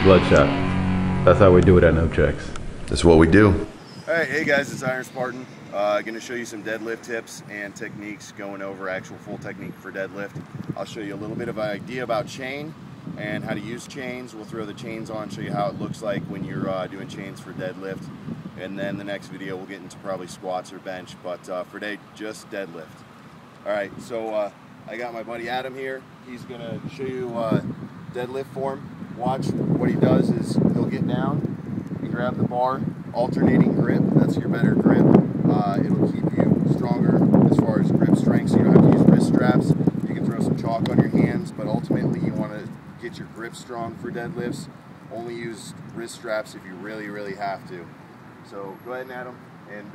bloodshot. That's how we do it at No Checks. That's what we do. Alright, hey guys, it's Iron Spartan. Going to show you some deadlift tips and techniques, going over actual full technique for deadlift. I'll show you a little bit of an idea about chain and how to use chains. We'll throw the chains on, show you how it looks like when you're doing chains for deadlift. And then the next video we'll get into probably squats or bench, but for today, just deadlift. Alright, so I got my buddy Adam here. He's going to show you deadlift form. Watch what he does is he'll get down, you grab the bar, alternating grip, that's your better grip. It'll keep you stronger as far as grip strength, so you don't have to use wrist straps. You can throw some chalk on your hands, but ultimately you want to get your grip strong for deadlifts. Only use wrist straps if you really have to. So go ahead and Adam, and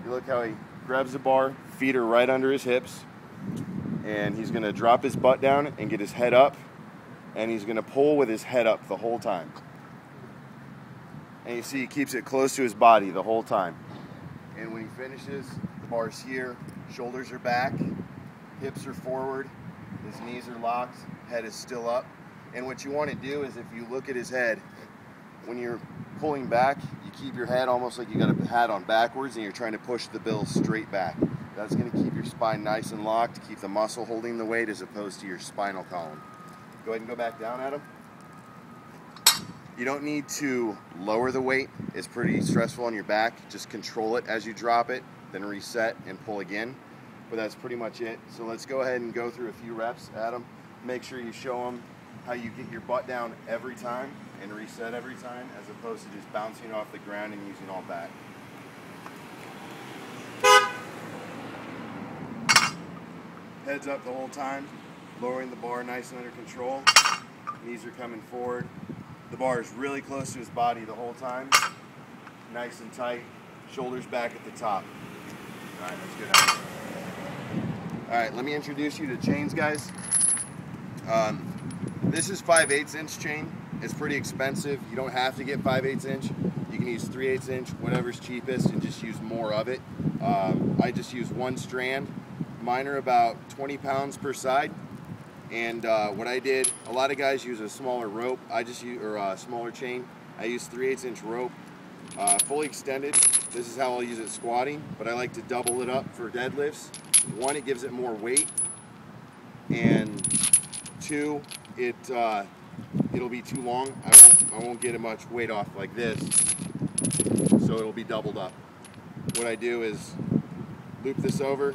you look how he grabs the bar, feet are right under his hips, and he's going to drop his butt down and get his head up, and he's going to pull with his head up the whole time. And you see he keeps it close to his body the whole time. And when he finishes, the bar's here, shoulders are back, hips are forward, his knees are locked, head is still up. And what you want to do is, if you look at his head, when you're pulling back, you keep your head almost like you got a hat on backwards and you're trying to push the bill straight back. That's going to keep your spine nice and locked, keep the muscle holding the weight as opposed to your spinal column. Go ahead and go back down, Adam. You don't need to lower the weight. It's pretty stressful on your back. Just control it as you drop it, then reset and pull again. But that's pretty much it. So let's go ahead and go through a few reps, Adam. Make sure you show them how you get your butt down every time and reset every time, as opposed to just bouncing off the ground and using all back. Heads up the whole time, lowering the bar nice and under control. Knees are coming forward. The bar is really close to his body the whole time. Nice and tight. Shoulders back at the top. Alright, let's get out. Alright, let me introduce you to chains, guys. This is 5/8 inch chain. It's pretty expensive. You don't have to get 5/8 inch. You can use 3/8 inch, whatever's cheapest, and just use more of it. I just use one strand. Mine are about 20 pounds per side. And what I did, a lot of guys use a smaller rope. I just use, or a smaller chain. I use 3/8 inch rope, fully extended. This is how I'll use it squatting, but I like to double it up for deadlifts. One, it gives it more weight, and two, it'll be too long. I won't get much weight off like this, so it'll be doubled up. What I do is loop this over,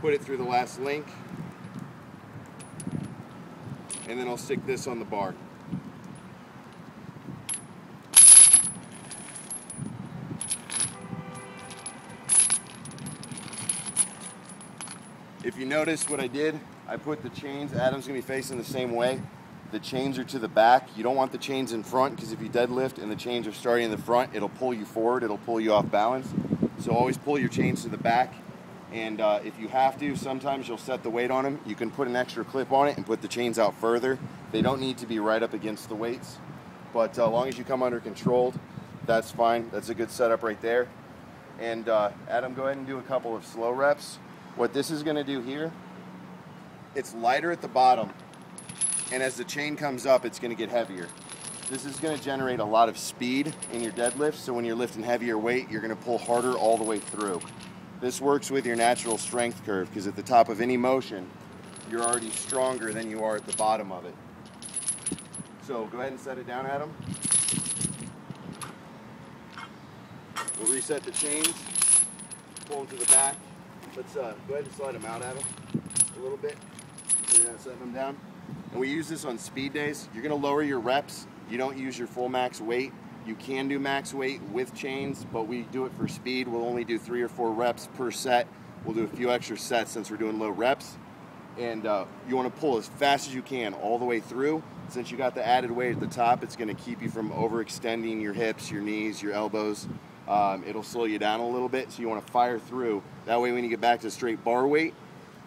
put it through the last link, and then I'll stick this on the bar. If you notice what I did, I put the chains, Adam's gonna be facing the same way. The chains are to the back. You don't want the chains in front, because if you deadlift and the chains are starting in the front, it'll pull you forward, it'll pull you off balance. So always pull your chains to the back. And if you have to, sometimes you'll set the weight on them. You can put an extra clip on it and put the chains out further. They don't need to be right up against the weights. But as long as you come under controlled, that's fine. That's a good setup right there. And Adam, go ahead and do a couple of slow reps. What this is going to do here, it's lighter at the bottom. And as the chain comes up, it's going to get heavier. This is going to generate a lot of speed in your deadlift. So when you're lifting heavier weight, you're going to pull harder all the way through. This works with your natural strength curve, because at the top of any motion, you're already stronger than you are at the bottom of it. So go ahead and set it down, Adam. We'll reset the chains, pull them to the back. Let's go ahead and slide them out, Adam, a little bit. We're gonna set them down. And we use this on speed days. You're gonna lower your reps. You don't use your full max weight. You can do max weight with chains, but we do it for speed. We'll only do 3 or 4 reps per set. We'll do a few extra sets since we're doing low reps. And you want to pull as fast as you can all the way through. Since you got the added weight at the top, it's going to keep you from overextending your hips, your knees, your elbows. It'll slow you down a little bit, so you want to fire through. That way when you get back to straight bar weight,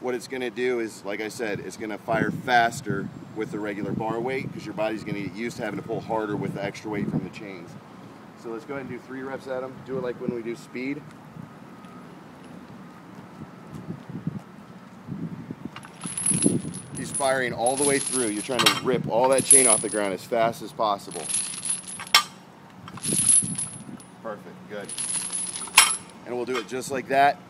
what it's going to do is, like I said, it's going to fire faster with the regular bar weight, because your body's going to get used to having to pull harder with the extra weight from the chains. So let's go ahead and do 3 reps, Adam. Do it like when we do speed. He's firing all the way through. You're trying to rip all that chain off the ground as fast as possible. Perfect, good. And we'll do it just like that.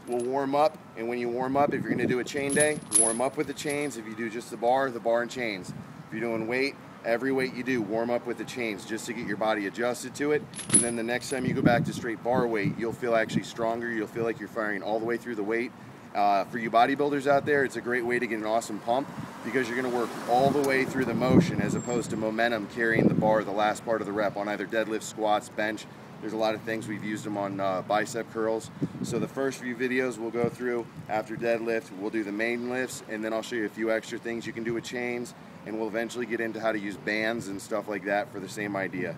We'll warm up, and when you warm up, if you're gonna do a chain day, warm up with the chains. If you do just the bar and chains. If you're doing weight, every weight you do, warm up with the chains just to get your body adjusted to it. And then the next time you go back to straight bar weight, you'll feel actually stronger. You'll feel like you're firing all the way through the weight. For you bodybuilders out there, it's a great way to get an awesome pump because you're gonna work all the way through the motion as opposed to momentum carrying the bar the last part of the rep on either deadlift, squats, bench. There's a lot of things. We've used them on bicep curls. So the first few videos we'll go through after deadlift, we'll do the main lifts, and then I'll show you a few extra things you can do with chains, and we'll eventually get into how to use bands and stuff like that for the same idea.